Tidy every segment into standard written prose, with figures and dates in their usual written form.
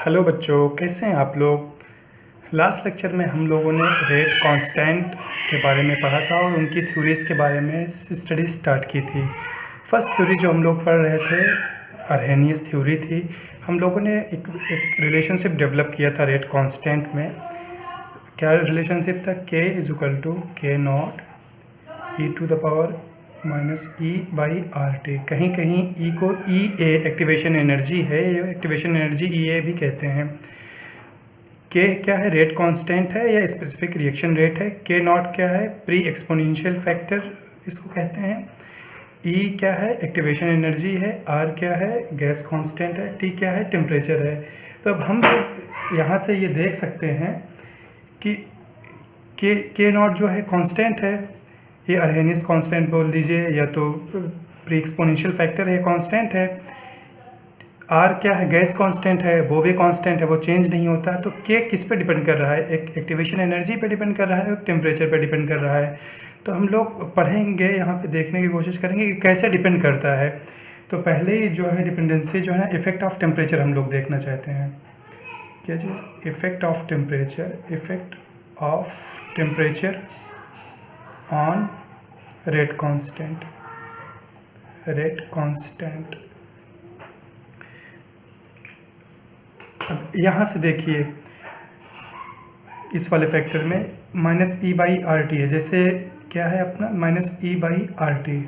Hello बच्चों, कैसे हैं आप लोग। लास्ट लेक्चर में हम लोगों ने रेट कांस्टेंट के बारे में पढ़ा था और उनकी थ्योरीज़ के बारे में स्टडी स्टार्ट की थी। फर्स्ट थ्योरी जो हम लोग पढ़ रहे थे अर्हेनियस थ्योरी थी। हम लोगों ने एक रिलेशनशिप डेवलप किया था रेट कांस्टेंट में। क्या रिलेशनशिप था? k is equal to K naught E to the power minus E by R T. कहीं कहीं ई को ई ए एक्टिवेशन एनर्जी है, ये एक्टिवेशन एनर्जी ई ए भी कहते हैं। के क्या है? रेट कांस्टेंट है या स्पेसिफिक रिएक्शन रेट है। के नॉट क्या है? प्री एक्सपोनेंशियल फैक्टर इसको कहते हैं। ई क्या है? एक्टिवेशन एनर्जी है। आर क्या है? गैस कांस्टेंट है। टी क्या है? टेम्परेचर है। तो अब हम यहाँ से ये देख सकते हैं कि के नॉट जो है कांस्टेंट है, ये अर्हेनियस कांस्टेंट बोल दीजिए या तो प्री एक्सपोनेंशियल फैक्टर है, कांस्टेंट है। आर क्या है? गैस कांस्टेंट है, वो भी कांस्टेंट है, वो चेंज नहीं होता। तो के किस पे डिपेंड कर रहा है? एक एक्टिवेशन एनर्जी पे डिपेंड कर रहा है, एक टेम्परेचर पे डिपेंड कर रहा है। तो हम लोग पढ़ेंगे, यहाँ पे देखने की कोशिश करेंगे कि कैसे डिपेंड करता है। तो पहले ही जो है डिपेंडेंसी जो है ना, इफेक्ट ऑफ टेम्परेचर हम लोग देखना चाहते हैं। क्या चीज़? Effect of temperature. Effect of temperature on rate constant. Rate constant. अब यहाँ से देखिए, इस वाले फैक्टर में minus E by R T है। जैसे क्या है अपना minus E by R T,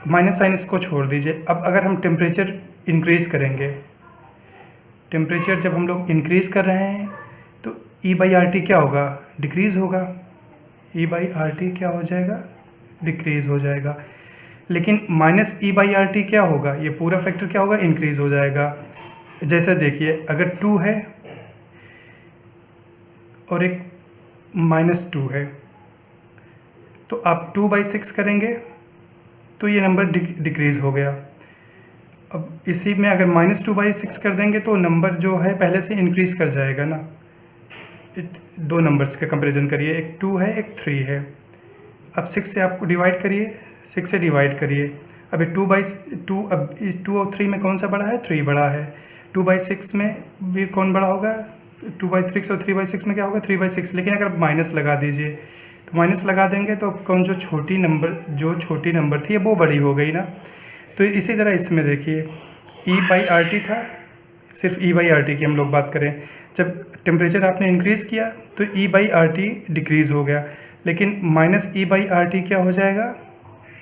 minus sign इसको छोड़ दीजिए। अब अगर हम टेम्परेचर इंक्रीज करेंगे, टेम्परेचर जब हम लोग इंक्रीज कर रहे हैं तो ई बाई आर टी क्या होगा? डिक्रीज होगा। ई बाई आर टी क्या हो जाएगा? डिक्रीज हो जाएगा। लेकिन minus E by R T क्या होगा? ये पूरा फैक्टर क्या होगा? इंक्रीज हो जाएगा। जैसे देखिए, अगर 2 है और एक -2 है, तो आप 2/6 करेंगे तो ये नंबर डिक्रीज़ हो गया। अब इसी में अगर -2/6 कर देंगे तो नंबर जो है पहले से इंक्रीज़ कर जाएगा ना। दो नंबर्स का कंपैरिजन करिए, एक 2 है, एक 3 है। अब 6 से आपको डिवाइड करिए, 6 से डिवाइड करिए। अब 2/2, अब इस 2 और 3 में कौन सा बड़ा है? 3 बड़ा है। 2/6 में भी कौन बड़ा होगा? 2/6 और 3/6 में क्या होगा? 3/6। लेकिन अगर माइनस लगा दीजिए, तो माइनस लगा देंगे तो कौन जो छोटी नंबर थी वो बड़ी हो गई ना। तो इसी तरह इसमें देखिए, ई बाई आर टी था, सिर्फ ई बाई आर टी की हम लोग बात करें। जब टेम्परेचर आपने इंक्रीज़ किया तो ई बाई आर टी डिक्रीज़ हो गया, लेकिन minus E by R T क्या हो जाएगा?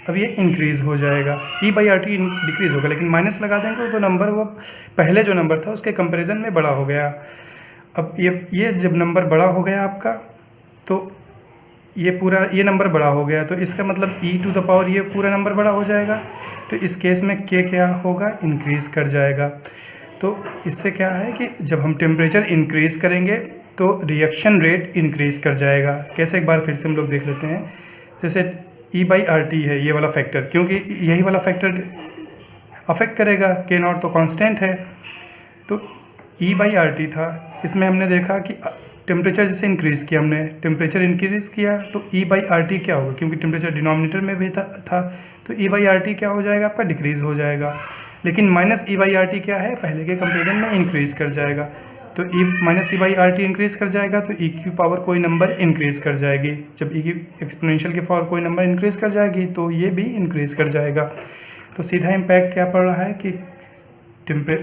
अब ये इंक्रीज़ हो जाएगा। ई बाई आर टी डिक्रीज़ होगा, लेकिन माइनस लगा देंगे तो नंबर वो पहले जो नंबर था उसके कंपैरिजन में बड़ा हो गया। अब ये जब नंबर बड़ा हो गया आपका, तो ये नंबर बड़ा हो गया, तो इसका मतलब ई टू द पावर ये पूरा नंबर बड़ा हो जाएगा। तो इस केस में के क्या होगा? इंक्रीज़ कर जाएगा। तो इससे क्या है कि जब हम टेम्परेचर इंक्रीज़ करेंगे तो रिएक्शन रेट इंक्रीज़ कर जाएगा। कैसे? एक बार फिर से हम लोग देख लेते हैं। जैसे ई बाई आर टी है ये वाला फैक्टर, क्योंकि यही वाला फैक्टर अफेक्ट करेगा। के नॉट तो कांस्टेंट है, तो ई बाई आर टी था। इसमें हमने देखा कि टेम्परेचर जैसे इंक्रीज़ किया, हमने टेम्परेचर इंक्रीज़ किया तो ई बाई आर टी क्या होगा? क्योंकि टेम्परेचर डिनोमिनेटर में भी था तो ई बाई आर टी क्या हो जाएगा? आपका डिक्रीज़ हो जाएगा। लेकिन minus E by R T क्या है? पहले के कंपेरिजन में इंक्रीज़ कर जाएगा। तो E minus E by R T increase कर जाएगा तो ई की पावर कोई नंबर इंक्रीज़ कर जाएगी। जब ई की एक्सपोनेंशियल की पावर कोई नंबर इंक्रीज़ कर जाएगी तो ये भी इंक्रीज़ कर जाएगा। तो सीधा इम्पैक्ट क्या पड़ रहा है कि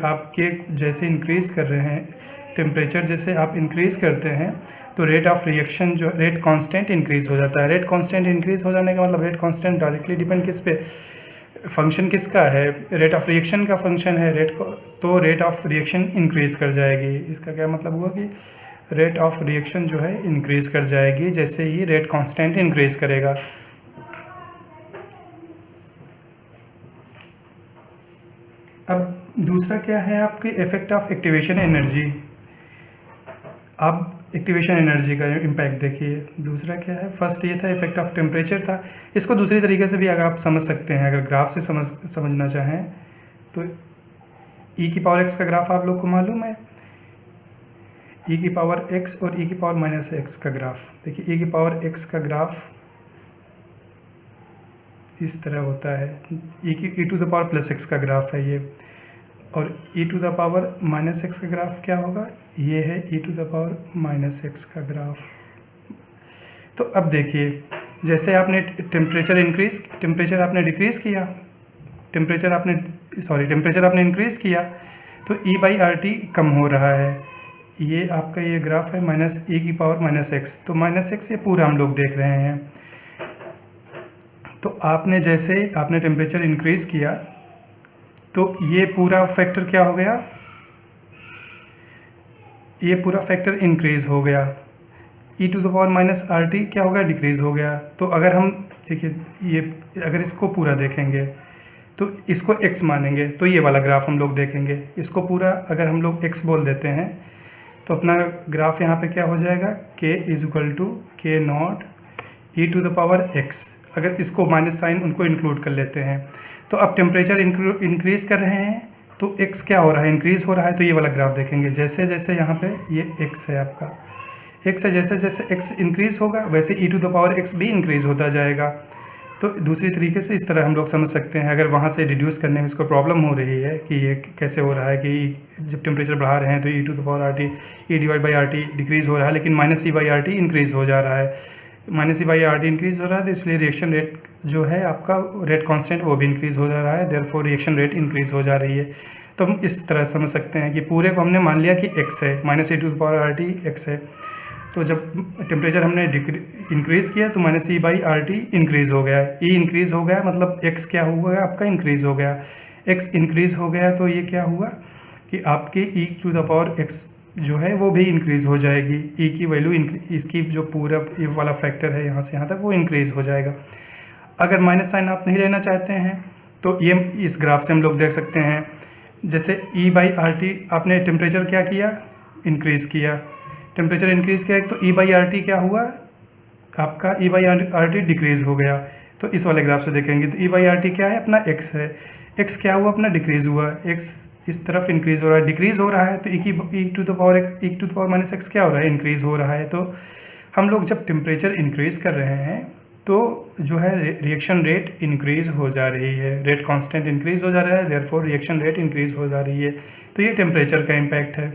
आपके जैसे इंक्रीज़ कर रहे हैं, टेम्परेचर जैसे आप इंक्रीज़ करते हैं तो रेट ऑफ रिएक्शन जो रेट कांस्टेंट इंक्रीज़ हो जाता है। रेट कांस्टेंट इंक्रीज़ हो जाने का मतलब रेट कांस्टेंट डायरेक्टली डिपेंड किस पे? फंक्शन किसका है? रेट ऑफ रिएक्शन का फंक्शन है तो रेट ऑफ रिएक्शन इंक्रीज़ कर जाएगी। इसका क्या मतलब हुआ कि रेट ऑफ रिएक्शन जो है इंक्रीज़ कर जाएगी जैसे ही रेट कांस्टेंट इंक्रीज़ करेगा। अब दूसरा क्या है आपके? Effect of activation energy. अब एक्टिवेशन एनर्जी का इम्पैक्ट देखिए। दूसरा क्या है? फर्स्ट ये था इफेक्ट ऑफ टेम्परेचर था। इसको दूसरी तरीके से भी अगर आप समझ सकते हैं, अगर ग्राफ से समझना चाहें तो ई की पावर एक्स का ग्राफ आप लोग को मालूम है, ई की पावर एक्स और ई की पावर माइनस एक्स का ग्राफ। देखिए, ई की पावर एक्स का ग्राफ इस तरह होता है, E to the power plus X का ग्राफ है ये। और e to the power minus X का ग्राफ क्या होगा, ये है e to the power minus X का ग्राफ। तो अब देखिए, जैसे आपने टेम्परेचर आपने डिक्रीज़ किया, टेम्परेचर आपने इंक्रीज़ किया, तो e बाई आर टी कम हो रहा है। ये आपका ये ग्राफ है माइनस e की पावर माइनस एक्स, तो माइनस एक्स ये पूरा हम लोग देख रहे हैं। तो जैसे आपने टेम्परेचर इंक्रीज़ किया तो ये पूरा फैक्टर क्या हो गया, ये पूरा फैक्टर इंक्रीज़ हो गया। e to the power minus R T क्या हो गया, डिक्रीज़ हो गया। तो अगर हम देखिए, ये अगर इसको पूरा देखेंगे तो इसको x मानेंगे तो ये वाला ग्राफ हम लोग देखेंगे। इसको पूरा अगर हम लोग x बोल देते हैं तो अपना ग्राफ यहाँ पे क्या हो जाएगा, k is equal to K naught e to the power x। अगर इसको माइनस साइन उनको इंक्लूड कर लेते हैं तो अब टेम्परेचर इंक्रीज़ कर रहे हैं तो x क्या हो रहा है, इंक्रीज़ हो रहा है। तो ये वाला ग्राफ देखेंगे, जैसे जैसे यहाँ पे ये x है आपका, x है, जैसे जैसे x इंक्रीज़ होगा वैसे e to the power x भी इंक्रीज़ होता जाएगा। तो दूसरी तरीके से इस तरह हम लोग समझ सकते हैं। अगर वहाँ से रिड्यूस करने में इसको प्रॉब्लम हो रही है कि ये कैसे हो रहा है कि जब टेम्परेचर बढ़ा रहे हैं तो e to the power R T E divide by R T decrease हो रहा है, लेकिन minus E by R T increase हो जा रहा है। Minus E by R T increase हो रहा है तो इसलिए रिएक्शन रेट जो है आपका रेट कांस्टेंट वो भी इंक्रीज़ हो जा रहा है, देयरफॉर रिएक्शन रेट इंक्रीज़ हो जा रही है। तो हम इस तरह समझ सकते हैं कि पूरे को हमने मान लिया कि x है, minus E to the power R T X है। तो जब टेम्परेचर हमने इंक्रीज़ किया तो minus E by R T increase हो गया, ई इंक्रीज़ हो गया, मतलब x क्या हुआ आपका इंक्रीज़ हो गया। x इंक्रीज़ हो गया तो ये क्या हुआ कि आपके e to the power x जो है वो भी इंक्रीज़ हो जाएगी। e की वैल्यू इसकी जो पूरा ये वाला फैक्टर है यहाँ से यहाँ तक वो इंक्रीज़ हो जाएगा। अगर माइनस साइन आप नहीं लेना चाहते हैं तो ये इस ग्राफ से हम लोग देख सकते हैं। जैसे e बाई आर टी आपने टेम्परेचर क्या किया, इंक्रीज़ किया, टेम्परेचर इंक्रीज़ किया तो e बाई आर टी क्या हुआ आपका, e by R T decrease हो गया। तो इस वाले ग्राफ से देखेंगे तो e बाई आर टी क्या है अपना x है, x क्या हुआ अपना डिक्रीज़ हुआ, x इस तरफ इंक्रीज़ हो रहा है, डिक्रीज़ हो रहा है तो e to the power minus X क्या हो रहा है, इंक्रीज़ हो रहा है। तो हम लोग जब टेम्परेचर इंक्रीज़ कर रहे हैं तो जो है रिएक्शन रेट इंक्रीज़ हो जा रही है, रेट कांस्टेंट इंक्रीज़ हो जा रहा है, देयरफॉर रिएक्शन रेट इंक्रीज़ हो जा रही है। तो ये टेम्परेचर का इम्पैक्ट है।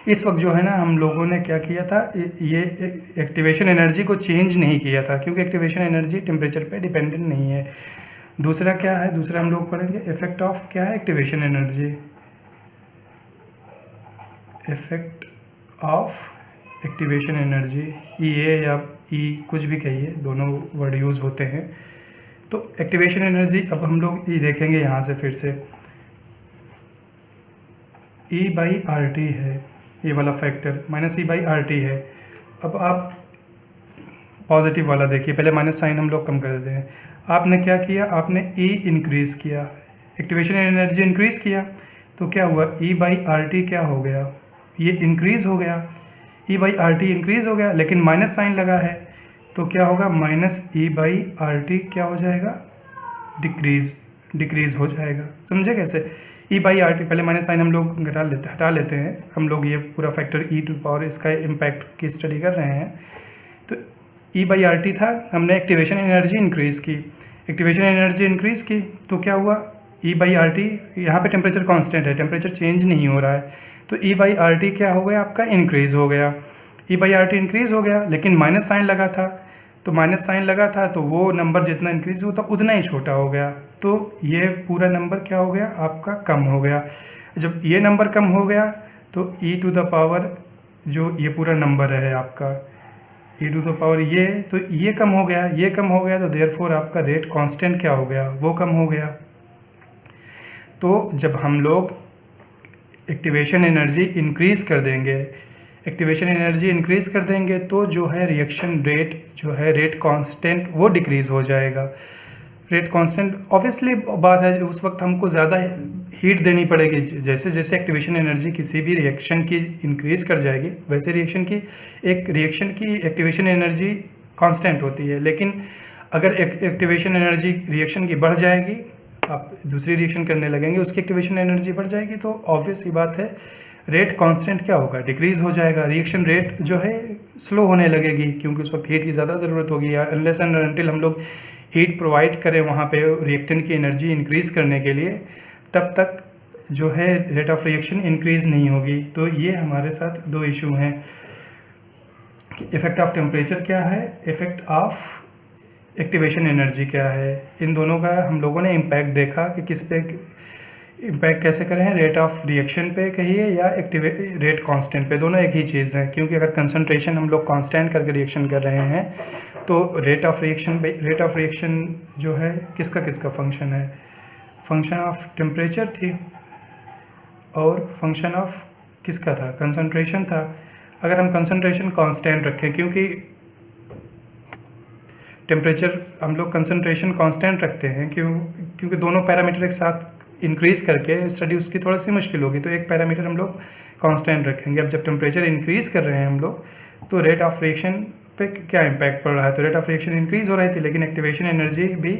इस वक्त जो है ना हम लोगों ने क्या किया था, ये एक्टिवेशन एनर्जी को चेंज नहीं किया था क्योंकि एक्टिवेशन एनर्जी टेम्परेचर पे डिपेंडेंट नहीं है। दूसरा क्या है, दूसरा हम लोग पढ़ेंगे इफेक्ट ऑफ क्या है, activation energy, effect of activation energy, A या ई कुछ भी कहिए, दोनों वर्ड यूज़ होते हैं। तो एक्टिवेशन एनर्जी अब हम लोग ये देखेंगे यहाँ से फिर से ई बाई आर टी है, ये वाला factor minus E by R T है। अब आप पॉजिटिव वाला देखिए, पहले माइनस साइन हम लोग कम कर देते हैं। आपने क्या किया, आपने ई इंक्रीज़ किया, एक्टिवेशन एनर्जी इंक्रीज़ किया तो क्या हुआ, ई बाई आर टी क्या हो गया, ये इंक्रीज़ हो गया, ई बाई आर टी इंक्रीज़ हो गया, लेकिन माइनस साइन लगा है तो क्या होगा, minus E by R T क्या हो जाएगा, डिक्रीज़ हो जाएगा। समझे कैसे, ई बाई आर टी पहले माइनस साइन हम लोग हटा लेते हैं, हम लोग ये पूरा फैक्टर ई टू पावर इसका इम्पैक्ट की स्टडी कर रहे हैं। तो ई बाई आर टी था, हमने एक्टिवेशन एनर्जी इंक्रीज़ की, एक्टिवेशन एनर्जी इंक्रीज़ की तो क्या हुआ, ई बाई आर टी, यहाँ पे टेम्परेचर कांस्टेंट है, टेम्परेचर चेंज नहीं हो रहा है, तो ई बाई आर टी क्या हो गया आपका, इंक्रीज़ हो गया। ई बाई आर टी इंक्रीज़ हो गया, लेकिन माइनस साइन लगा था, तो माइनस साइन लगा था तो वो नंबर जितना इंक्रीज़ होता उतना ही छोटा हो गया, तो ये पूरा नंबर क्या हो गया आपका, कम हो गया। जब ये नंबर कम हो गया तो ई टू द पावर जो ये पूरा नंबर है आपका ई टू द पावर तो ये कम हो गया, ये कम हो गया, तो देयरफॉर आपका रेट कांस्टेंट क्या हो गया, वो कम हो गया। तो जब हम लोग एक्टिवेशन एनर्जी इंक्रीज़ कर देंगे, एक्टिवेशन एनर्जी इंक्रीज़ कर देंगे तो जो है रिएक्शन रेट जो है रेट कांस्टेंट वो डिक्रीज़ हो जाएगा। रेट कांस्टेंट ऑब्वियसली बात है, उस वक्त हमको ज़्यादा हीट देनी पड़ेगी। जैसे जैसे एक्टिवेशन एनर्जी किसी भी रिएक्शन की इंक्रीज़ कर जाएगी वैसे रिएक्शन की एक्टिवेशन एनर्जी कांस्टेंट होती है। लेकिन अगर एक्टिवेशन एनर्जी रिएक्शन की बढ़ जाएगी, आप दूसरी रिएक्शन करने लगेंगे, उसकी एक्टिवेशन एनर्जी बढ़ जाएगी, तो ऑब्वियस ही बात है रेट कांस्टेंट क्या होगा, डिक्रीज़ हो जाएगा। रिएक्शन रेट जो है स्लो होने लगेगी क्योंकि उस वक्त हीट की ज़्यादा ज़रूरत होगी। अनलेस एंड अनटिल हम लोग हीट प्रोवाइड करें वहाँ पे रिएक्टेंट की एनर्जी इंक्रीज़ करने के लिए, तब तक जो है रेट ऑफ रिएक्शन इंक्रीज़ नहीं होगी। तो ये हमारे साथ दो इशू हैं कि इफ़ेक्ट ऑफ टेम्परेचर क्या है, इफ़ेक्ट ऑफ एक्टिवेशन एनर्जी क्या है। इन दोनों का हम लोगों ने इम्पैक्ट देखा कि किस पे इम्पैक्ट कैसे करें, रेट ऑफ रिएक्शन पे कहिए या रेट कांस्टेंट पे, दोनों एक ही चीज़ है। क्योंकि अगर कंसंट्रेशन हम लोग कांस्टेंट करके रिएक्शन कर रहे हैं तो रेट ऑफ रिएक्शन जो है किसका फंक्शन है, फंक्शन ऑफ टेम्परेचर थी और फंक्शन ऑफ किसका था, कंसंट्रेशन था। अगर हम कंसंट्रेशन कांस्टेंट रखें, क्योंकि टेम्परेचर हम लोग कंसंट्रेशन कांस्टेंट रखते हैं क्योंकि दोनों पैरामीटर एक साथ इंक्रीज़ करके स्टडी उसकी थोड़ी सी मुश्किल होगी, तो एक पैरामीटर हम लोग कांस्टेंट रखेंगे। अब जब टेम्परेचर इंक्रीज़ कर रहे हैं हम लोग, तो रेट ऑफ रिएक्शन पे क्या इम्पैक्ट पड़ रहा है, तो रेट ऑफ रिएक्शन इंक्रीज़ हो रही थी, लेकिन एक्टिवेशन एनर्जी भी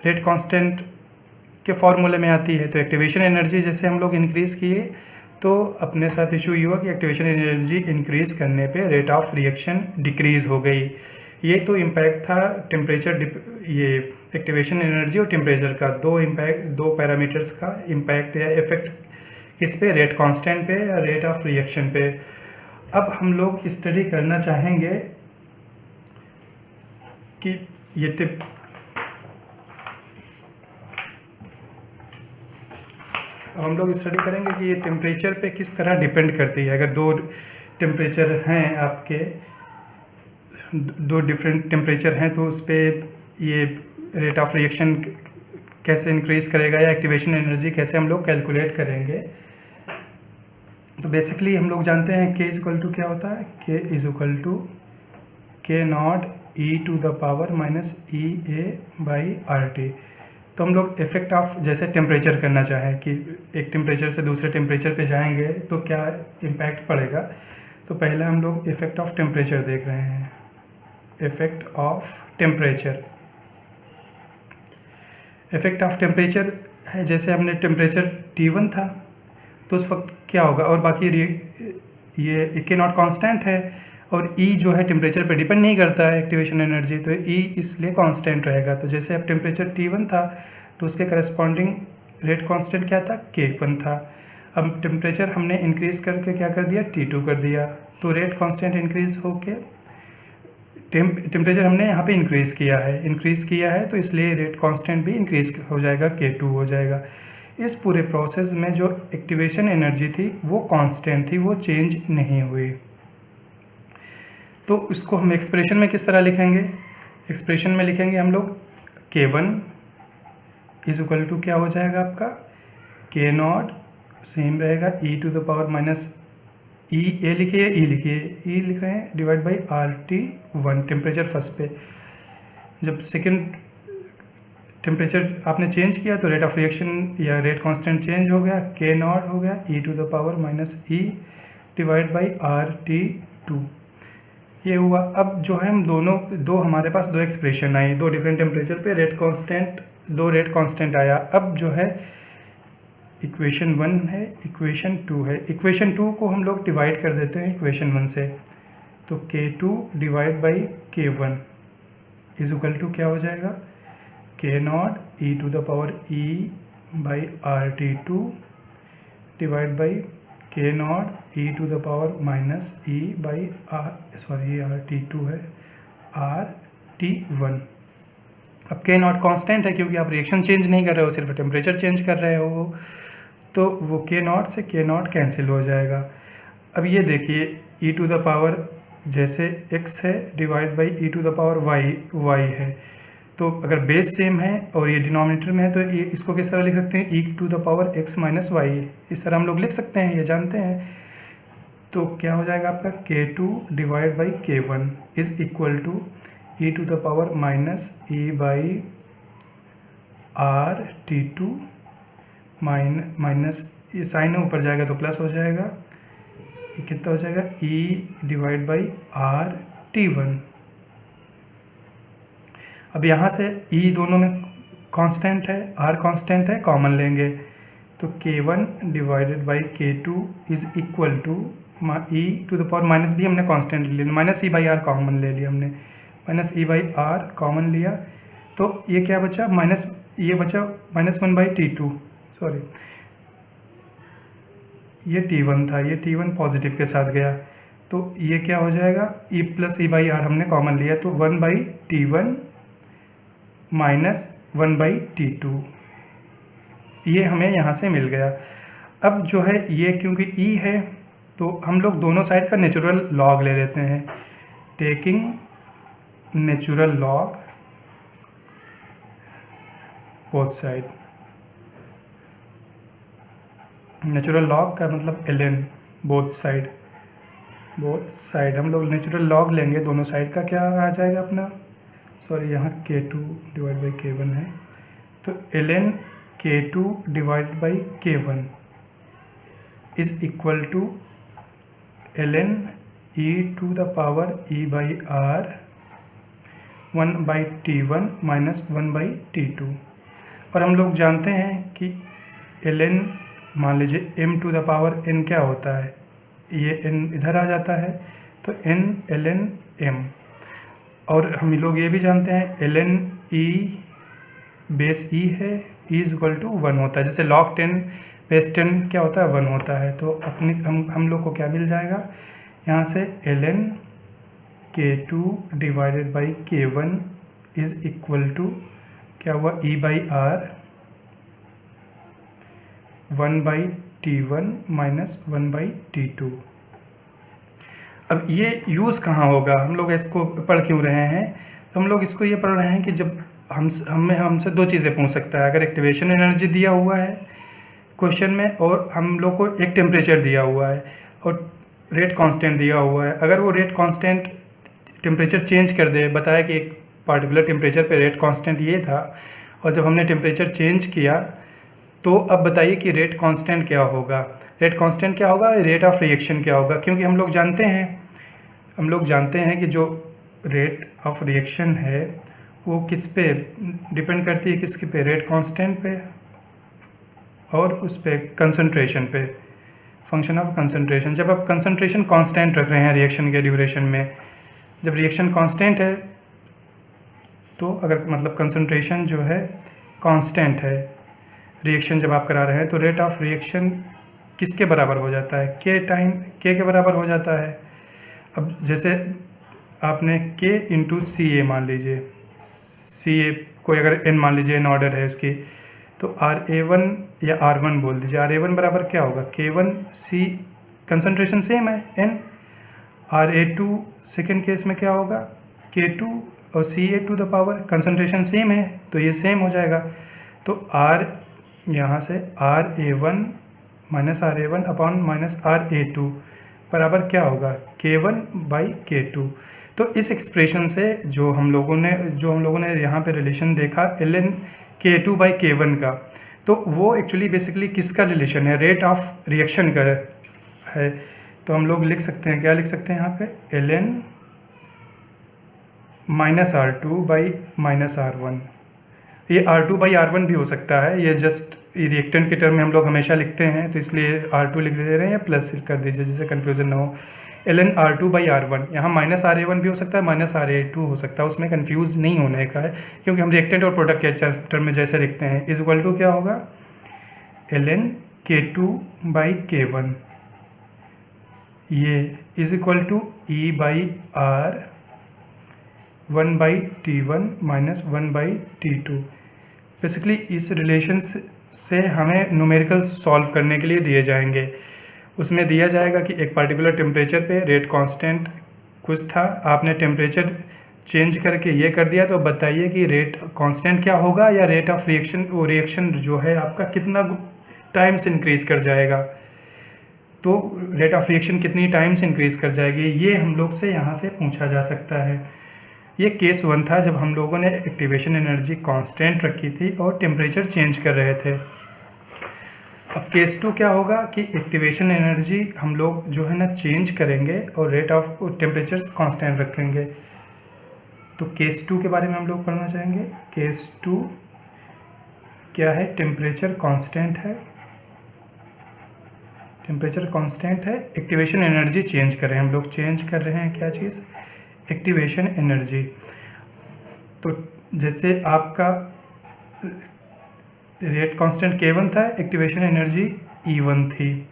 रेट कांस्टेंट के फॉर्मूले में आती है। तो एक्टिवेशन एनर्जी जैसे हम लोग इंक्रीज़ किए तो अपने साथ इशू ये हुआ कि एक्टिवेशन एनर्जी इंक्रीज़ करने पे रेट ऑफ रिएक्शन डिक्रीज़ हो गई। ये तो इम्पैक्ट था टेम्परेचर, ये एक्टिवेशन एनर्जी और टेम्परेचर का दो पैरामीटर्स का इम्पैक्ट या इफेक्ट किस पे, रेट कांस्टेंट पे या रेट ऑफ रिएक्शन पे। अब हम लोग स्टडी करना चाहेंगे कि ये हम लोग स्टडी करेंगे कि ये टेम्परेचर पे किस तरह डिपेंड करती है। अगर दो टेम्परेचर हैं आपके, दो डिफरेंट टेम्परेचर हैं, तो उस पर ये रेट ऑफ रिएक्शन कैसे इंक्रीज़ करेगा या एक्टिवेशन एनर्जी कैसे हम लोग कैलकुलेट करेंगे। तो बेसिकली हम लोग जानते हैं K इज़ इक्वल टू क्या होता है, K is equal to K naught E to the power minus E A by R T. तो हम लोग इफ़ेक्ट ऑफ जैसे टेम्परेचर करना चाहें कि एक टेम्परेचर से दूसरे टेम्परेचर पे जाएंगे तो क्या इम्पैक्ट पड़ेगा। तो पहले हम लोग इफ़ेक्ट ऑफ टेम्परेचर देख रहे हैं, effect of temperature. Effect of temperature है, जैसे हमने टेम्परेचर T1 था तो उस वक्त क्या होगा, और बाकी ये K नॉट कांस्टेंट है और E जो है टेम्परेचर पे डिपेंड नहीं करता है एक्टिवेशन एनर्जी, तो E इसलिए कांस्टेंट रहेगा। तो जैसे अब टेम्परेचर T1 था तो उसके करस्पॉन्डिंग रेट कांस्टेंट क्या था, K1 था। अब टेम्परेचर हमने इंक्रीज़ करके क्या कर दिया, T2 कर दिया, तो रेट कांस्टेंट इंक्रीज़ होके टेम्परेचर हमने यहाँ पे इंक्रीज़ किया है तो इसलिए रेट कांस्टेंट भी इंक्रीज़ हो जाएगा, K2 हो जाएगा। इस पूरे प्रोसेस में जो एक्टिवेशन एनर्जी थी वो कांस्टेंट थी, वो चेंज नहीं हुई। तो इसको हम एक्सप्रेशन में किस तरह लिखेंगे, एक्सप्रेशन में लिखेंगे हम लोग K1 इज इक्वल टू क्या हो जाएगा आपका, K नॉट सेम रहेगा E to the power minus E A लिखिए, ई लिखिए, ई लिख रहे हैं divide by RT1 temperature first पे। जब सेकंड टेम्परेचर आपने चेंज किया तो रेट ऑफ रिएक्शन या रेट कांस्टेंट चेंज हो गया, K नॉट हो गया E to the power minus E divide by RT2, ये हुआ। अब जो है हम दो हमारे पास दो एक्सप्रेशन आई, दो डिफरेंट टेम्परेचर पे रेट कांस्टेंट आया। अब जो है इक्वेशन 1 है, इक्वेशन 2 है। इक्वेशन 2 को हम लोग डिवाइड कर देते हैं इक्वेशन 1 से, तो K2 divide by K1 is equal to क्या हो जाएगा, K naught E to the power E by RT2 divide by K naught E to the power minus E by RT2 है RT1। अब K नॉट कांस्टेंट है क्योंकि आप reaction change नहीं कर रहे हो, सिर्फ टेम्परेचर चेंज कर रहे हो, तो वो K नॉट से K नॉट कैंसिल हो जाएगा। अब ये देखिए E टू द पावर जैसे x है divide by E to the power y है, तो अगर बेस सेम है और ये डिनोमिनेटर में है तो ये इसको किस तरह लिख सकते हैं, E to the power x minus Y, इस तरह हम लोग लिख सकते हैं, ये जानते हैं। तो क्या हो जाएगा आपका K2 divide by K1 is equal to E to the power minus E by RT2 minus ये साइन ऊपर जाएगा तो प्लस हो जाएगा, ये कितना हो जाएगा E डिवाइड बाई RT1। अब यहाँ से E दोनों में कांस्टेंट है, R कांस्टेंट है, कॉमन लेंगे तो K1 divided by K2 is equal to E to the power minus भी हमने कांस्टेंट ले लिया, minus E by R common ले लिया हमने, minus E by R common लिया, तो ये क्या बचा, ये बचा -1 बाई T2, सॉरी ये T1 था, ये T1 पॉजिटिव के साथ गया, तो ये क्या हो जाएगा, E plus E by R हमने कॉमन लिया, तो 1/T1 माइनस 1/T2, ये हमें यहाँ से मिल गया। अब जो है ये क्योंकि E है तो हम लोग दोनों साइड का नेचुरल लॉग ले लेते हैं। Taking natural log both side, natural log का मतलब ln बोथ साइड हम लोग नेचुरल लॉग लेंगे दोनों साइड का, क्या आ जाएगा अपना, सॉरी यहाँ K2 डिवाइड बाई K1 है, तो ln K2 divide by K1 is equal to ln e to the power e by R 1/T1 minus 1/T2। और हम लोग जानते हैं कि ln मान लीजिए m to the power n क्या होता है, ये n इधर आ जाता है, तो n ln m। और हम लोग ये भी जानते हैं ln e बेस e है, e इज इक्वल टू 1 होता है, जैसे log 10 बेस 10 क्या होता है, 1 होता है। तो अपनी हम लोग को क्या मिल जाएगा यहाँ से, ln K2 divided by K1 is equal to क्या हुआ, e by R 1/T1 minus 1/T2। अब ये यूज़ कहाँ होगा, हम लोग इसको पढ़ क्यों रहे हैं, तो हम लोग इसको ये पढ़ रहे हैं कि जब हमसे दो चीज़ें पूछ सकता है, अगर एक्टिवेशन एनर्जी दिया हुआ है क्वेश्चन में और हम लोग को एक टेम्परेचर दिया हुआ है और रेट कांस्टेंट दिया हुआ है, अगर वो रेट कांस्टेंट टेम्परेचर चेंज कर दे, बताया कि एक पार्टिकुलर टेम्परेचर पे रेट कांस्टेंट ये था और जब हमने टेम्परेचर चेंज किया तो अब बताइए कि रेट कांस्टेंट क्या होगा, रेट कांस्टेंट क्या होगा, रेट ऑफ रिएक्शन क्या होगा, क्योंकि हम लोग जानते हैं कि जो रेट ऑफ रिएक्शन है वो किस पे डिपेंड करती है, किसके पे, रेट कांस्टेंट पे और उस पे कंसंट्रेशन पे, फंक्शन ऑफ कंसंट्रेशन। जब आप कंसंट्रेशन कांस्टेंट रख रहे हैं रिएक्शन के ड्यूरेशन में, जब रिएक्शन कांस्टेंट है तो अगर मतलब कंसंट्रेशन जो है कांस्टेंट है, रिएक्शन जब आप करा रहे हैं तो रेट ऑफ रिएक्शन किसके बराबर हो जाता है, के के बराबर हो जाता है। अब जैसे आपने K इंटू CA मान लीजिए, CA कोई अगर n मान लीजिए, n ऑर्डर है उसकी, तो RA1 या R1 बोल दीजिए, RA1 बराबर क्या होगा, K1 C, कंसंट्रेशन सेम है n, RA2 सेकेंड केस में क्या होगा, K2 और CA to the power, concentration same है तो ये सेम हो जाएगा, तो R यहाँ से RA1 minus RA1 upon minus RA2 बराबर क्या होगा, K1 बाई K2। तो इस एक्सप्रेशन से जो हम लोगों ने यहाँ पे रिलेशन देखा ln K2 बाई K1 का, तो वो एक्चुअली बेसिकली किसका रिलेशन है, रेट ऑफ रिएक्शन का है। तो हम लोग लिख सकते हैं, क्या लिख सकते हैं यहाँ पे, ln minus R2 by minus R1, ये R2 बाई R1 भी हो सकता है, ये जस्ट रिएक्टेंट के टर्म में हम लोग हमेशा लिखते हैं तो इसलिए R2 लिख दे रहे हैं, या प्लस कर दीजिए जिससे कन्फ्यूज़न ना हो। ln R2 बाई R1, यहाँ माइनस RA1 भी हो सकता है, माइनस RA2 हो सकता है, उसमें कन्फ्यूज़ नहीं होने का है क्योंकि हम रिएक्टेंट और प्रोडक्ट के टर्म में जैसे लिखते हैं, इज इक्वल टू क्या होगा, ln K2 बाई K1, ये is equal to E by R 1/T1 minus 1/T2। Basically इस रिलेशन से हमें न्यूमेरिकल सॉल्व करने के लिए दिए जाएंगे, उसमें दिया जाएगा कि एक पार्टिकुलर टेम्परेचर पे रेट कांस्टेंट कुछ था, आपने टेम्परेचर चेंज करके ये कर दिया, तो बताइए कि रेट कांस्टेंट क्या होगा या रेट ऑफ रिएक्शन, वो रिएक्शन जो है आपका कितना टाइम्स इंक्रीज़ कर जाएगा, तो रेट ऑफ रिएक्शन कितनी टाइम्स इंक्रीज़ कर जाएगी, ये हम लोग से यहाँ से पूछा जा सकता है। ये केस 1 था जब हम लोगों ने एक्टिवेशन एनर्जी कांस्टेंट रखी थी और टेम्परेचर चेंज कर रहे थे। अब केस 2 क्या होगा कि एक्टिवेशन एनर्जी हम लोग जो है ना चेंज करेंगे और रेट ऑफ टेम्परेचर कांस्टेंट रखेंगे। तो केस 2 के बारे में हम लोग पढ़ना चाहेंगे। केस 2 क्या है, टेम्परेचर कांस्टेंट है, टेम्परेचर कांस्टेंट है, एक्टिवेशन एनर्जी चेंज कर रहे हैं हम लोग, चेंज कर रहे हैं क्या चीज़, एक्टिवेशन एनर्जी। तो जैसे आपका रेट कांस्टेंट K1 था, एक्टिवेशन एनर्जी E1 थी,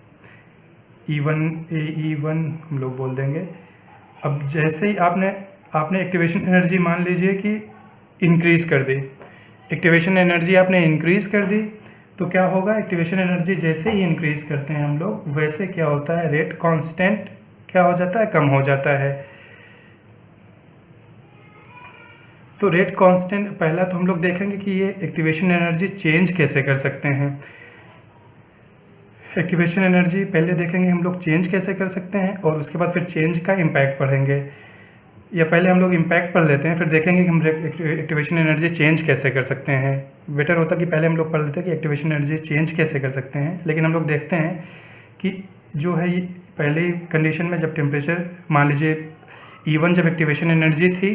E1 AE1 हम लोग बोल देंगे। अब जैसे ही आपने एक्टिवेशन एनर्जी मान लीजिए कि इंक्रीज़ कर दी, एक्टिवेशन एनर्जी आपने इंक्रीज़ कर दी, तो क्या होगा, एक्टिवेशन एनर्जी जैसे ही इंक्रीज़ करते हैं हम लोग, वैसे क्या होता है, रेट कांस्टेंट क्या हो जाता है, कम हो जाता है। तो रेट कांस्टेंट, पहला तो हम लोग देखेंगे कि ये एक्टिवेशन एनर्जी चेंज कैसे कर सकते हैं। एक्टिवेशन एनर्जी पहले देखेंगे हम लोग चेंज कैसे कर सकते हैं, और उसके बाद फिर चेंज का इम्पैक्ट पढ़ेंगे। या पहले हम लोग इम्पैक्ट पढ़ लेते हैं, फिर देखेंगे कि हम एक्टिवेशन एनर्जी चेंज कैसे कर सकते हैं। बेटर होता कि पहले हम लोग पढ़ लेते हैं कि एक्टिवेशन एनर्जी चेंज कैसे कर सकते हैं, लेकिन हम लोग देखते हैं कि जो है ये पहले कंडीशन में जब टेम्परेचर मान लीजिए E1 जब एक्टिवेशन एनर्जी थी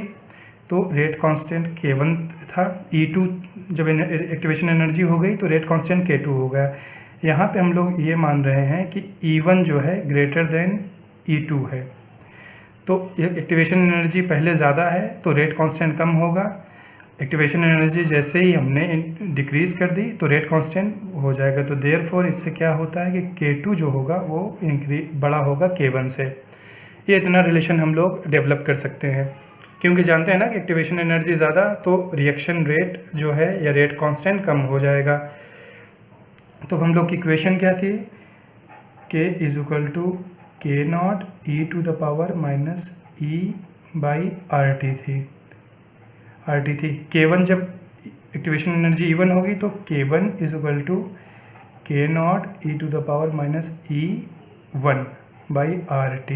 तो रेट कांस्टेंट K1 था, E2 जब एक्टिवेशन एनर्जी हो गई तो रेट कांस्टेंट K2 हो गया। यहाँ पे हम लोग ये मान रहे हैं कि E1 जो है ग्रेटर देन E2 है, तो एक्टिवेशन एनर्जी पहले ज़्यादा है तो रेट कांस्टेंट कम होगा। एक्टिवेशन एनर्जी जैसे ही हमने डिक्रीज़ कर दी तो रेट कांस्टेंट हो जाएगा। तो देयरफॉर इससे क्या होता है कि K2 जो होगा वो बड़ा होगा K1 से। ये इतना रिलेशन हम लोग डेवलप कर सकते हैं, क्योंकि जानते हैं ना कि एक्टिवेशन एनर्जी ज़्यादा तो रिएक्शन रेट जो है या रेट कांस्टेंट कम हो जाएगा। तो हम लोग की इक्वेशन क्या थी, K is equal to K0 e⁻e/RT थी। K1 जब एक्टिवेशन एनर्जी E1 होगी तो K1 is equal to K0 e⁻e1/RT।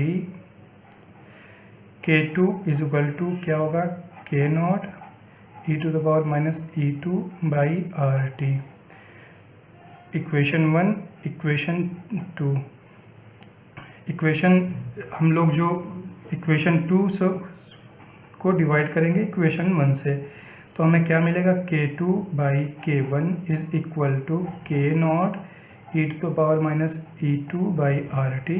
K2 is equal to क्या होगा, K0 e⁻e2/RT। Equation 1, equation 2, equation हम लोग जो इक्वेशन 2 से को डिवाइड करेंगे इक्वेशन 1 से, तो हमें क्या मिलेगा, K2/K1 is equal to K0 e⁻e2/RT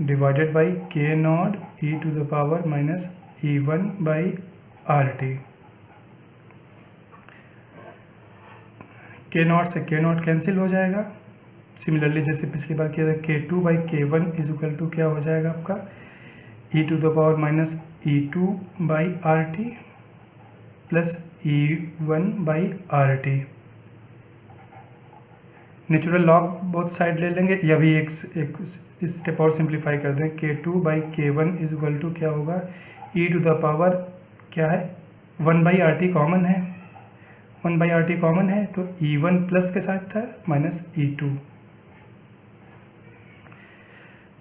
divided by K0 e⁻e1/RT। K0 से K0 कैंसिल हो जाएगा। सिमिलरली जैसे पिछली बार किया था, K2/K1 इज इक्वल टू क्या हो जाएगा आपका, e⁻e2/RT plus e1/RT। Natural log both side ले लेंगे, या भी एक स्टेप और सिंप्लीफाई कर दें। K2/K1 इज इक्वल टू क्या होगा, e⁻, क्या है 1/RT कॉमन है, 1/RT कॉमन है तो E1 प्लस के साथ था माइनस E2,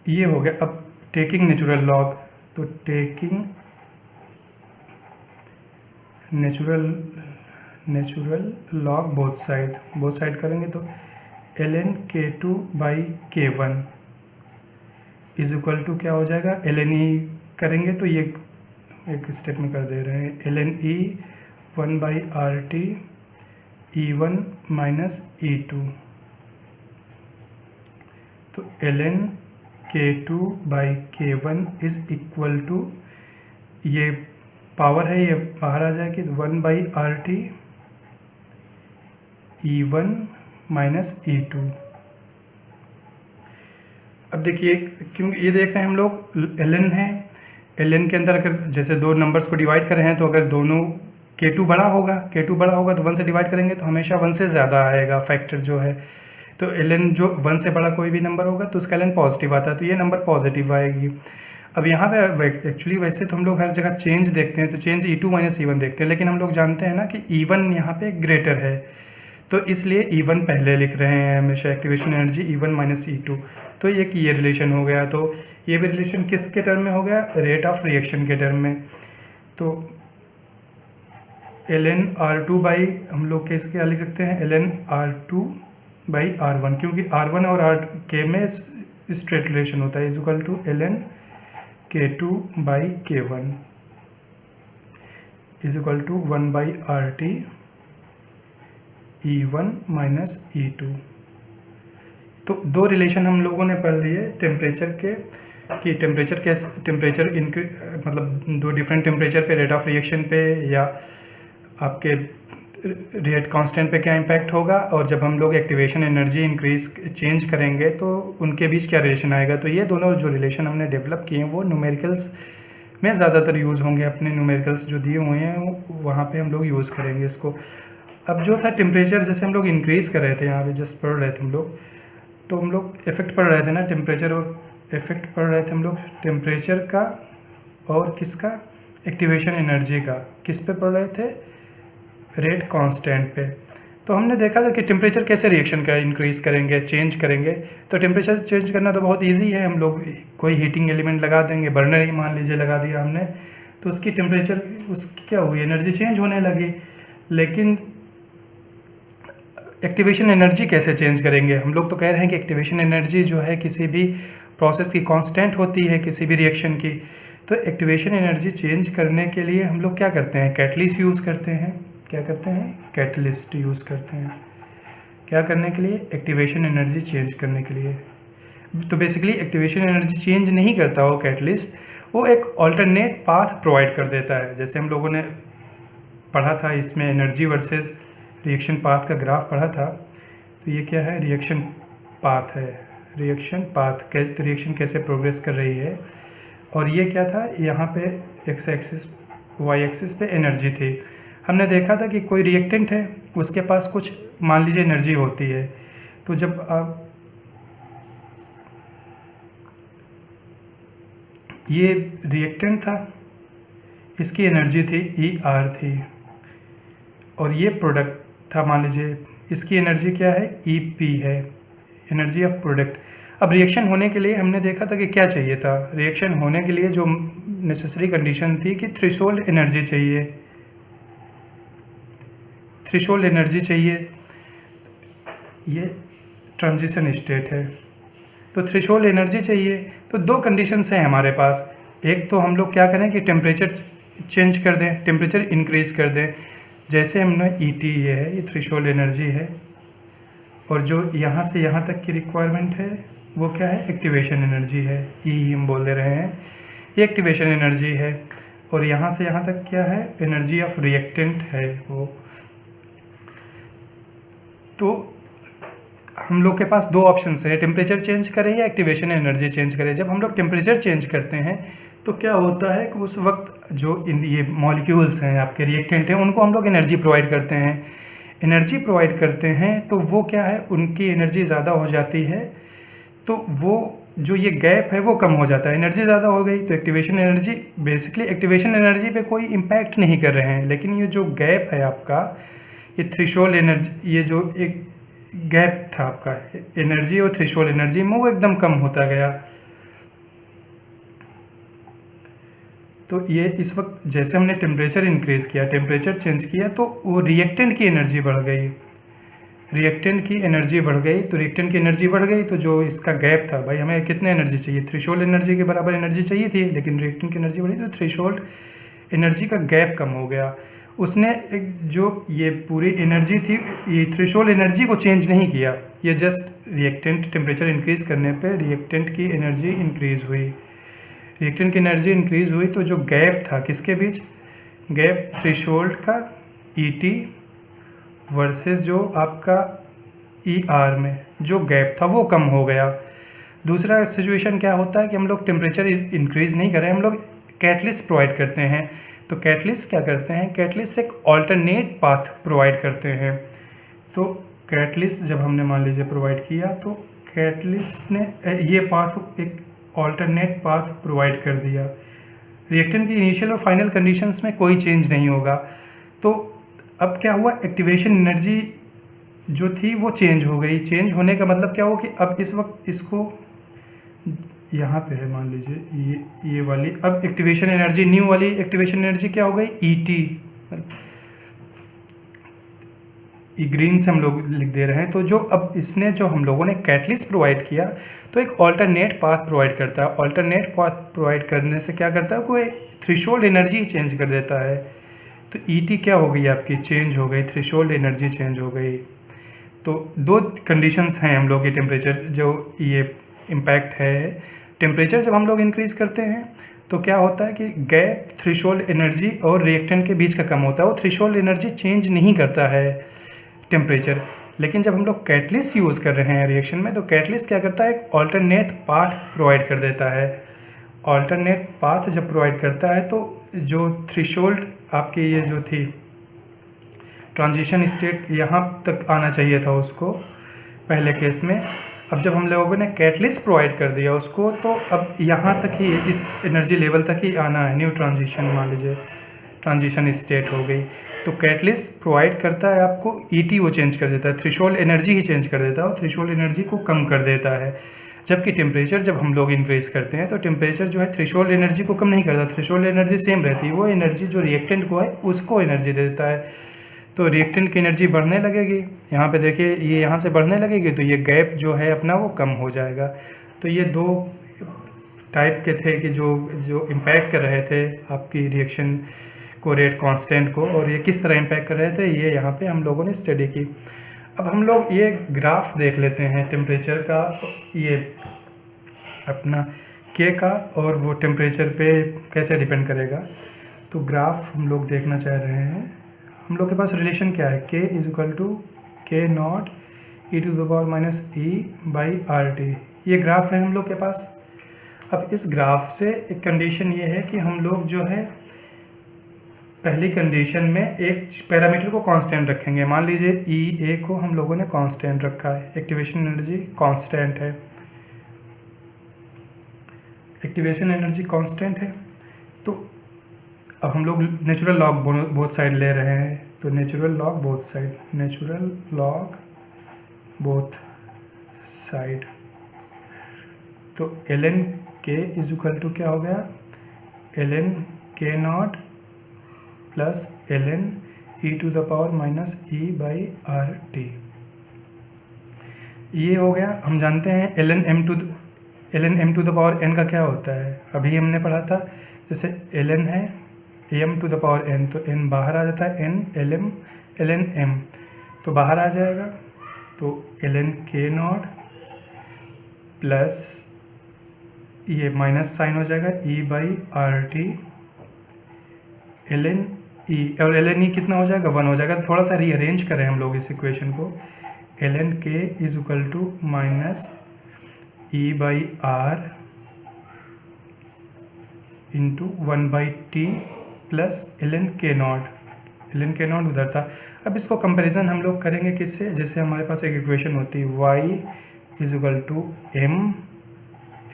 ये हो गया। अब टेकिंग नेचुरल लॉग, तो taking natural log both side करेंगे तो ln K2/K1 is equal to क्या हो जाएगा, ln E करेंगे तो ये एक स्टेप में कर दे रहे हैं, ln E 1/RT E1 minus E2, तो ln K2/K1 is equal to, ये पावर है ये बाहर आ जाएगी, 1/RT E1 माइनस E2। अब देखिए, क्योंकि ये देख रहे हैं हम लोग ln है, ln के अंदर अगर जैसे दो नंबर्स को डिवाइड कर रहे हैं तो अगर दोनों K2 बड़ा होगा तो 1 से डिवाइड करेंगे तो हमेशा 1 से ज़्यादा आएगा फैक्टर जो है। तो ln जो 1 से बड़ा कोई भी नंबर होगा तो उसका ln पॉजिटिव आता है, तो ये नंबर पॉजिटिव आएगी। अब यहाँ पे एक्चुअली वैसे तो हम लोग हर जगह चेंज देखते हैं, तो चेंज E2 माइनस E1 देखते हैं, लेकिन हम लोग जानते हैं ना कि E1 यहाँ पे ग्रेटर है, तो इसलिए E1 पहले लिख रहे हैं हमेशा, activation energy E1 minus E2। तो ये रिलेशन हो गया, तो ये भी रिलेशन किसके टर्म में हो गया, रेट ऑफ रिएक्शन के टर्म में। तो ln R2 बाई हम लोग कैसे क्या लिख सकते हैं, ln R2/R1, क्योंकि R1 और R में स्ट्रेट रिलेशन होता है, is equal to ln K2/K1 is equal to 1/RT E1 minus E2। तो दो रिलेशन हम लोगों ने पढ़ लिए टेम्परेचर के, कि टेम्परेचर मतलब दो डिफरेंट टेम्परेचर पे रेट ऑफ रिएक्शन पे, या आपके रेट कांस्टेंट पे क्या इम्पैक्ट होगा, और जब हम लोग एक्टिवेशन एनर्जी इंक्रीज चेंज करेंगे तो उनके बीच क्या रिलेशन आएगा। तो ये दोनों जो रिलेशन हमने डेवलप किए हैं वो न्यूमेरिकल्स में ज़्यादातर यूज़ होंगे। अपने न्यूमेरिकल्स जो दिए हुए हैं वहाँ पे हम लोग यूज़ करेंगे इसको। अब जो था टेम्परेचर, जैसे हम लोग इंक्रीज़ कर रहे थे, यहाँ पे जस्ट पढ़ रहे थे हम लोग, तो हम लोग इफ़ेक्ट पढ़ रहे थे ना, टेम्परेचर और इफ़ेक्ट पढ़ रहे थे हम लोग टेम्परेचर का और किसका, एक्टिवेशन एनर्जी का। किस पे पढ़ रहे थे, रेट कांस्टेंट पे। तो हमने देखा था कि टेम्परेचर कैसे रिएक्शन का इंक्रीज़ करेंगे, चेंज करेंगे। तो टेम्परेचर चेंज करना तो बहुत इजी है, हम लोग कोई हीटिंग एलिमेंट लगा देंगे, बर्नर ही मान लीजिए लगा दिया हमने, तो उसकी टेम्परेचर उसकी क्या हुई, एनर्जी चेंज होने लगी। लेकिन एक्टिवेशन एनर्जी कैसे चेंज करेंगे, हम लोग तो कह रहे हैं कि एक्टिवेशन एनर्जी जो है किसी भी प्रोसेस की कांस्टेंट होती है, किसी भी रिएक्शन की। तो एक्टिवेशन एनर्जी चेंज करने के लिए हम लोग क्या करते हैं, कैटलिस्ट यूज़ करते हैं। क्या करते हैं, कैटलिस्ट यूज़ करते हैं। क्या करने के लिए, एक्टिवेशन एनर्जी चेंज करने के लिए। तो बेसिकली एक्टिवेशन एनर्जी चेंज नहीं करता वो कैटलिस्ट, वो एक ऑल्टरनेट पाथ प्रोवाइड कर देता है। जैसे हम लोगों ने पढ़ा था इसमें एनर्जी वर्सेस रिएक्शन पाथ का ग्राफ पढ़ा था। तो ये क्या है, रिएक्शन पाथ है, रिएक्शन पाथ, रिएक्शन कैसे प्रोग्रेस कर रही है। और ये क्या था, यहाँ पे एक्स एक्सिस वाई एक्सिस पे एनर्जी थी। हमने देखा था कि कोई रिएक्टेंट है, उसके पास कुछ मान लीजिए एनर्जी होती है। तो जब आप ये रिएक्टेंट था, इसकी एनर्जी थी ER थी, और ये प्रोडक्ट था मान लीजिए, इसकी एनर्जी क्या है, EP है, एनर्जी ऑफ प्रोडक्ट। अब रिएक्शन होने के लिए हमने देखा था कि क्या चाहिए था, रिएक्शन होने के लिए जो नेसेसरी कंडीशन थी कि थ्रेशोल्ड एनर्जी चाहिए, थ्रेशोल्ड एनर्जी चाहिए। ये ट्रांजिशन स्टेट है, तो थ्रेशोल्ड एनर्जी चाहिए। तो दो कंडीशंस हैं हमारे पास, एक तो हम लोग क्या करें कि टेम्परेचर चेंज कर दें, टेम्परेचर इंक्रीज़ कर दें। जैसे हमने ET ये है, ये थ्रेशोल्ड एनर्जी है, और जो यहाँ से यहाँ तक की रिक्वायरमेंट है वो क्या है, एक्टिवेशन एनर्जी है, हम बोल दे रहे हैं, ये एक्टिवेशन एनर्जी है। और यहाँ से यहाँ तक क्या है, एनर्जी ऑफ रिएक्टेंट है वो। तो हम लोग के पास दो ऑप्शन है, टेम्परेचर चेंज करें या एक्टिवेशन एनर्जी चेंज करें। जब हम लोग टेम्परेचर चेंज करते हैं तो क्या होता है कि उस वक्त जो ये मॉलिक्यूल्स हैं, आपके रिएक्टेंट हैं, उनको हम लोग एनर्जी प्रोवाइड करते हैं। एनर्जी प्रोवाइड करते हैं तो वो क्या है, उनकी एनर्जी ज़्यादा हो जाती है, तो वो जो ये गैप है वो कम हो जाता है। एनर्जी ज़्यादा हो गई तो activation energy, basically activation energy पे कोई इम्पैक्ट नहीं कर रहे हैं, लेकिन ये जो गैप है आपका, ये थ्रेशोल्ड एनर्जी, ये जो एक गैप था आपका एनर्जी और थ्रेशोल्ड एनर्जी में, वो एकदम कम होता गया। तो ये इस वक्त जैसे हमने टेम्परेचर इंक्रीज़ किया, टेम्परेचर चेंज किया, तो वो रिएक्टेंट की एनर्जी बढ़ गई, रिएक्टेंट की एनर्जी बढ़ गई। तो रिएक्टेंट की एनर्जी बढ़ गई तो जो इसका गैप था, भाई हमें कितने एनर्जी चाहिए, थ्रेशोल्ड एनर्जी के बराबर एनर्जी चाहिए थी, लेकिन रिएक्टेंट की एनर्जी बढ़ी तो थ्रेशोल्ड एनर्जी का गैप कम हो गया। उसने एक जो ये पूरी एनर्जी थी, ये थ्रेशोल्ड एनर्जी को चेंज नहीं किया, ये जस्ट रिएक्टेंट टेम्परेचर इंक्रीज़ करने पे रिएक्टेंट की एनर्जी इंक्रीज़ हुई। रिएक्टेंट की एनर्जी इंक्रीज़ हुई तो जो गैप था किसके बीच, गैप थ्रेशोल्ड का ET वर्सेस जो आपका ER में जो गैप था वो कम हो गया। दूसरा सिचुएशन क्या होता है कि हम लोग टेम्परेचर इंक्रीज़ नहीं कर रहे हैं, हम लोग कैटलिस्ट प्रोवाइड करते हैं। तो कैटलिस्ट क्या करते हैं, कैटलिस्ट एक ऑल्टरनेट पाथ प्रोवाइड करते हैं। तो कैटलिस्ट जब हमने मान लीजिए प्रोवाइड किया, तो कैटलिस्ट ने ये पाथ, एक ऑल्टरनेट पाथ प्रोवाइड कर दिया। रिएक्टेंट की इनिशियल और फाइनल कंडीशंस में कोई चेंज नहीं होगा। तो अब क्या हुआ, एक्टिवेशन एनर्जी जो थी वो चेंज हो गई। चेंज होने का मतलब क्या हो कि अब इस वक्त इसको यहाँ पे है मान लीजिए ये वाली, अब एक्टिवेशन एनर्जी, न्यू वाली एक्टिवेशन एनर्जी क्या हो गई, ET, ग्रीन से हम लोग लिख दे रहे हैं। तो जो अब इसने जो हम लोगों ने कैटलिस्ट प्रोवाइड किया, तो एक ऑल्टरनेट पाथ प्रोवाइड करता है। ऑल्टरनेट पाथ प्रोवाइड करने से क्या करता है, कोई थ्रेशोल्ड एनर्जी चेंज कर देता है। तो ET क्या हो गई आपकी, चेंज हो गई, थ्रेशोल्ड एनर्जी चेंज हो गई। तो दो कंडीशंस हैं हम लोग के टेम्परेचर जो ये इम्पैक्ट है। टेम्परेचर जब हम लोग इंक्रीज़ करते हैं तो क्या होता है कि गैप थ्रेशोल्ड एनर्जी और रिएक्टेंट के बीच का कम होता है। वो थ्रेशोल्ड एनर्जी चेंज नहीं करता है टेम्परेचर। लेकिन जब हम लोग कैटलिस्ट यूज़ कर रहे हैं रिएक्शन में, तो कैटलिस्ट क्या करता है, एक ऑल्टरनेट पाथ प्रोवाइड कर देता है। ऑल्टरनेट पाथ जब प्रोवाइड करता है तो जो थ्रेशोल्ड आपकी ये जो थी ट्रांजिशन स्टेट यहाँ तक आना चाहिए था उसको पहले केस में, अब जब हम लोगों ने कैटलिस्ट प्रोवाइड कर दिया उसको, तो अब यहाँ तक ही इस एनर्जी लेवल तक ही आना है। न्यू ट्रांजिशन मान लीजिए ट्रांजिशन स्टेट हो गई, तो कैटलिस्ट प्रोवाइड करता है आपको ईटी, वो चेंज कर देता है, थ्रेशोल्ड एनर्जी ही चेंज कर देता है और थ्रेशोल्ड एनर्जी को कम कर देता है। जबकि टेम्परेचर जब हम लोग इंक्रीज करते हैं तो टेम्परेचर जो है थ्रेशोल्ड एनर्जी को कम नहीं करता, थ्रेशोल्ड एनर्जी सेम रहती है। वो एनर्जी जो रिएक्टेंट को है उसको एनर्जी देता है, तो रिएक्टेंट की एनर्जी बढ़ने लगेगी। यहाँ पे देखिए ये यहाँ से बढ़ने लगेगी, तो ये गैप जो है अपना वो कम हो जाएगा। तो ये दो टाइप के थे कि जो इम्पैक्ट कर रहे थे आपकी रिएक्शन को, रेट कांस्टेंट को, और ये किस तरह इम्पैक्ट कर रहे थे, ये यहाँ पे हम लोगों ने स्टडी की। अब हम लोग ये ग्राफ देख लेते हैं टेम्परेचर का, ये अपना के का, और वो टेम्परेचर पे कैसे डिपेंड करेगा। तो ग्राफ हम लोग देखना चाह रहे हैं। हम लोग के पास रिलेशन क्या है, k is equal to K naught E to the power minus E by R T, ये ग्राफ है हम लोग के पास। अब इस ग्राफ से एक कंडीशन ये है कि हम लोग जो है पहली कंडीशन में एक पैरामीटर को कांस्टेंट रखेंगे। मान लीजिए ई ए को हम लोगों ने कांस्टेंट रखा है, एक्टिवेशन एनर्जी कांस्टेंट है, एक्टिवेशन एनर्जी कांस्टेंट है। तो अब हम लोग नेचुरल लॉग बोथ साइड ले रहे हैं, तो natural log both side, natural log both side, तो ln k is equal to क्या हो गया, ln k naught plus ln e to the power minus e by R T, ये हो गया। हम जानते हैं ln m to the power n का क्या होता है, अभी हमने पढ़ा था। जैसे ln है m to the power n, तो n बाहर आ जाता है, n ln m तो बाहर आ जाएगा, तो ln k नॉट प्लस ये माइनस साइन हो जाएगा e by R T, ln e, और ln e कितना हो जाएगा, 1 हो जाएगा। तो थोड़ा सा रीअरेंज करें हम लोग इस इक्वेशन को, ln k is equal to minus e by R into 1 by T plus ln k naught उधर था। अब इसको कंपैरिजन हम लोग करेंगे किससे, जैसे हमारे पास एक इक्वेशन होती है y is equal to M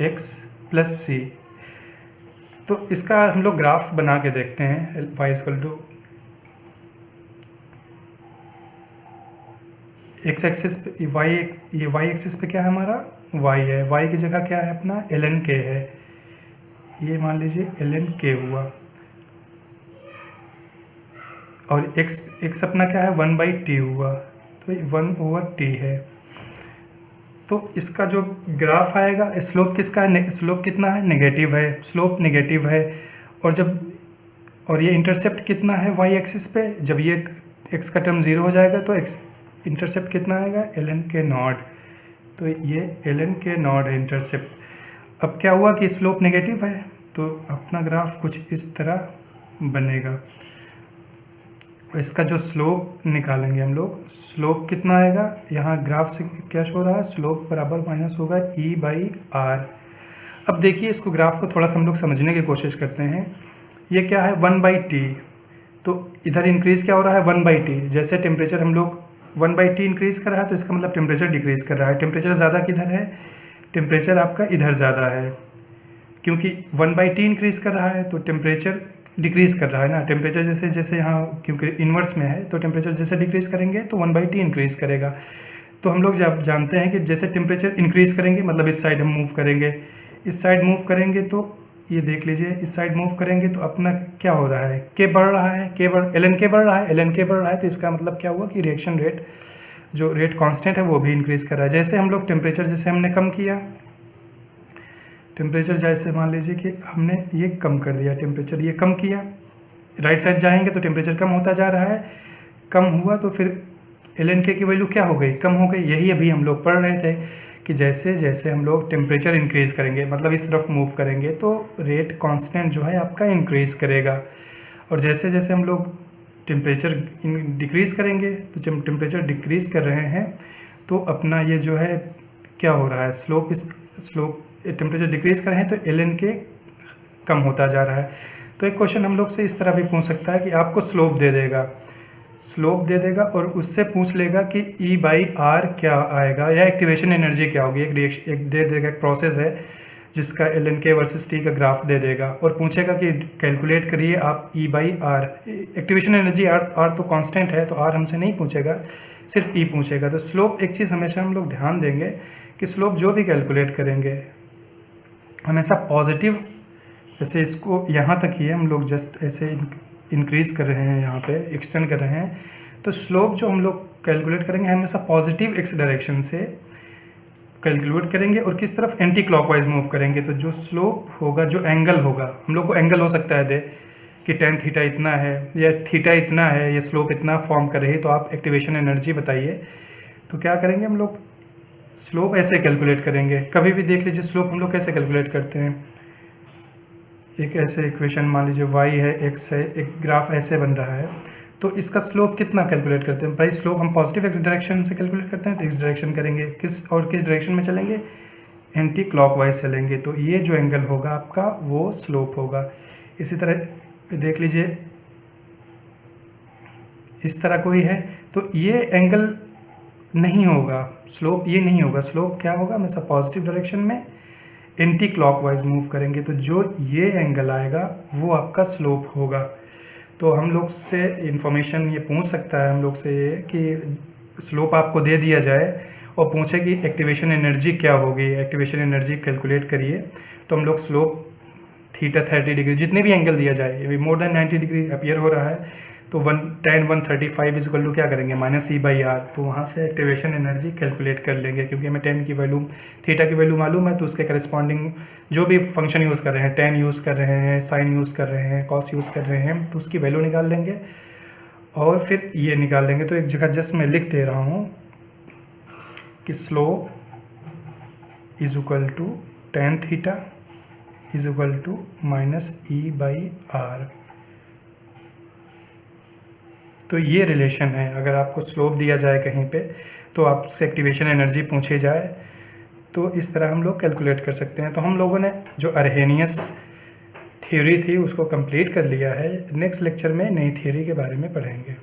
X plus C, तो इसका हम लोग ग्राफ बना के देखते हैं। y equal to X axis पे ये y एक्सिस पे क्या है हमारा, y है, y की जगह क्या है अपना ln k है, ये मान लीजिए ln k हुआ, और x अपना क्या है 1 बाई टी हुआ, तो ये 1 ओवर टी है। तो इसका जो ग्राफ आएगा, स्लोप किसका है, स्लोप कितना है, नेगेटिव है, स्लोप नेगेटिव है। और ये इंटरसेप्ट कितना है y एक्सिस पे, जब ये x का टर्म 0 हो जाएगा तो x इंटरसेप्ट कितना आएगा, ln k नॉट, तो ये ln k नॉट है इंटरसेप्ट। अब क्या हुआ कि स्लोप नेगेटिव है, तो अपना ग्राफ कुछ इस तरह बनेगा। इसका जो स्लोप निकालेंगे हम लोग, स्लोप कितना आएगा, यहाँ ग्राफ से क्या शो रहा है, स्लोप बराबर माइनस होगा e बाई आर। अब देखिए इसको ग्राफ को थोड़ा सा हम लोग समझने की कोशिश करते हैं। ये क्या है 1 बाई टी, तो इधर इंक्रीज़ क्या हो रहा है 1 बाई टी, जैसे टेम्परेचर हम लोग 1 बाई टी इंक्रीज़ कर रहा है तो इसका मतलब टेम्परेचर डिक्रीज़ कर रहा है। टेम्परेचर ज़्यादा किधर है, टेम्परेचर आपका इधर ज़्यादा है, क्योंकि 1 बाई टी इंक्रीज़ कर रहा है तो टेम्परेचर डिक्रीज़ कर रहा है ना। टेम्परेचर जैसे यहाँ क्योंकि इन्वर्स में है, तो टेम्परेचर जैसे डिक्रीज़ करेंगे तो 1 बाई टी इंक्रीज़ करेगा। तो हम लोग जब जानते हैं कि जैसे टेम्परेचर इंक्रीज़ करेंगे मतलब इस साइड हम मूव करेंगे, इस साइड मूव करेंगे, तो ये देख लीजिए इस साइड मूव करेंगे तो अपना क्या हो रहा है, के बढ़ रहा है, ln k बढ़ रहा है, ln k बढ़ रहा है, तो इसका मतलब क्या हुआ कि रिएक्शन रेट, जो रेट कांस्टेंट है वो भी इंक्रीज़ कर रहा है। जैसे हम लोग टेम्परेचर जैसे हमने कम किया, टेम्परेचर जैसे मान लीजिए कि हमने ये कम कर दिया, टेम्परेचर ये कम किया, राइट साइड जाएंगे तो टेम्परेचर कम होता जा रहा है, कम हुआ तो फिर ln k की वैल्यू क्या हो गई, कम हो गई। यही अभी हम लोग पढ़ रहे थे कि जैसे जैसे हम लोग टेम्परेचर इंक्रीज़ करेंगे, मतलब इस तरफ मूव करेंगे, तो रेट कांस्टेंट जो है आपका इंक्रीज़ करेगा। और जैसे जैसे हम लोग टेम्परेचर डिक्रीज़ करेंगे, तो जब टेम्परेचर डिक्रीज़ कर रहे हैं तो अपना ये जो है क्या हो रहा है, स्लोप टेम्परेचर डिक्रीज़ कर रहे हैं तो ln के कम होता जा रहा है। तो एक क्वेश्चन हम लोग से इस तरह भी पूछ सकता है कि आपको स्लोप दे देगा और उससे पूछ लेगा कि E/R क्या आएगा या एक्टिवेशन एनर्जी क्या होगी। एक दे देगा, एक प्रोसेस है जिसका ln k वर्सेस t का ग्राफ दे देगा और पूछेगा कि कैलकुलेट करिए आप E/R। एक्टिवेशन एनर्जी R तो कांस्टेंट है, तो R हमसे नहीं पूछेगा, सिर्फ E पूछेगा। तो स्लोप एक चीज़ हमेशा हम लोग ध्यान देंगे कि स्लोप जो भी कैलकुलेट करेंगे हमेशा पॉजिटिव, जैसे इसको यहाँ तक ही है, हम लोग जस्ट ऐसे इंक्रीज़ कर रहे हैं, यहाँ पे एक्सटेंड कर रहे हैं, तो स्लोप जो हम लोग कैलकुलेट करेंगे हमेशा पॉजिटिव एक्स डायरेक्शन से कैलकुलेट करेंगे और किस तरफ, एंटी क्लॉकवाइज मूव करेंगे। तो जो स्लोप होगा, जो एंगल होगा, हम लोग को एंगल हो सकता है दे कि tan थीटा इतना है या थीटा इतना है, ये स्लोप इतना फॉर्म कर रही है, तो आप एक्टिवेशन एनर्जी बताइए। तो क्या करेंगे हम लोग, स्लोप ऐसे कैलकुलेट करेंगे। कभी भी देख लीजिए स्लोप हम लोग कैसे कैलकुलेट करते हैं, एक ऐसे इक्वेशन मान लीजिए y है, x है, एक ग्राफ ऐसे बन रहा है, तो इसका स्लोप कितना कैलकुलेट करते हैं भाई। स्लोप हम पॉजिटिव एक्स डायरेक्शन से कैलकुलेट करते हैं, तो एक्स डायरेक्शन करेंगे, किस डायरेक्शन में चलेंगे, एंटी क्लॉकवाइज चलेंगे, तो ये जो एंगल होगा आपका वो स्लोप होगा। इसी तरह देख लीजिए इस तरह कोई है, तो ये एंगल नहीं होगा, स्लोप ये नहीं होगा। स्लोप क्या होगा, हमेशा पॉजिटिव डायरेक्शन में एंटी क्लॉकवाइज मूव करेंगे, तो जो ये एंगल आएगा वो आपका स्लोप होगा। तो हम लोग से इंफॉर्मेशन ये पूछ सकता है हम लोग से ये कि स्लोप आपको दे दिया जाए और पूछे कि एक्टिवेशन एनर्जी क्या होगी, एक्टिवेशन एनर्जी कैलकुलेट करिए, तो हम लोग स्लोप थीटा 30 डिग्री, जितने भी एंगल दिया जाए, अभी मोर देन 90 डिग्री अपीयर हो रहा है, तो tan 135 इज इक्वल टू क्या करेंगे, -E/R। तो वहाँ से एक्टिवेशन एनर्जी कैलकुलेट कर लेंगे, क्योंकि हमें tan की वैल्यू, थीटा की वैल्यू मालूम है, तो उसके करस्पॉन्डिंग जो भी फंक्शन यूज़ कर रहे हैं, tan यूज़ कर रहे हैं, sin यूज़ कर रहे हैं, cos यूज़ कर रहे हैं, तो उसकी वैल्यू निकाल लेंगे और फिर ये निकाल लेंगे। तो एक जगह जस्ट मैं लिख दे रहा हूँ कि slope is equal to tan theta is equal to -E/R। तो ये रिलेशन है। अगर आपको स्लोप दिया जाए कहीं पे, तो आपसे एक्टिवेशन एनर्जी पूछी जाए, तो इस तरह हम लोग कैलकुलेट कर सकते हैं। तो हम लोगों ने जो अर्हेनियस थ्योरी थी उसको कंप्लीट कर लिया है। नेक्स्ट लेक्चर में नई थ्योरी के बारे में पढ़ेंगे।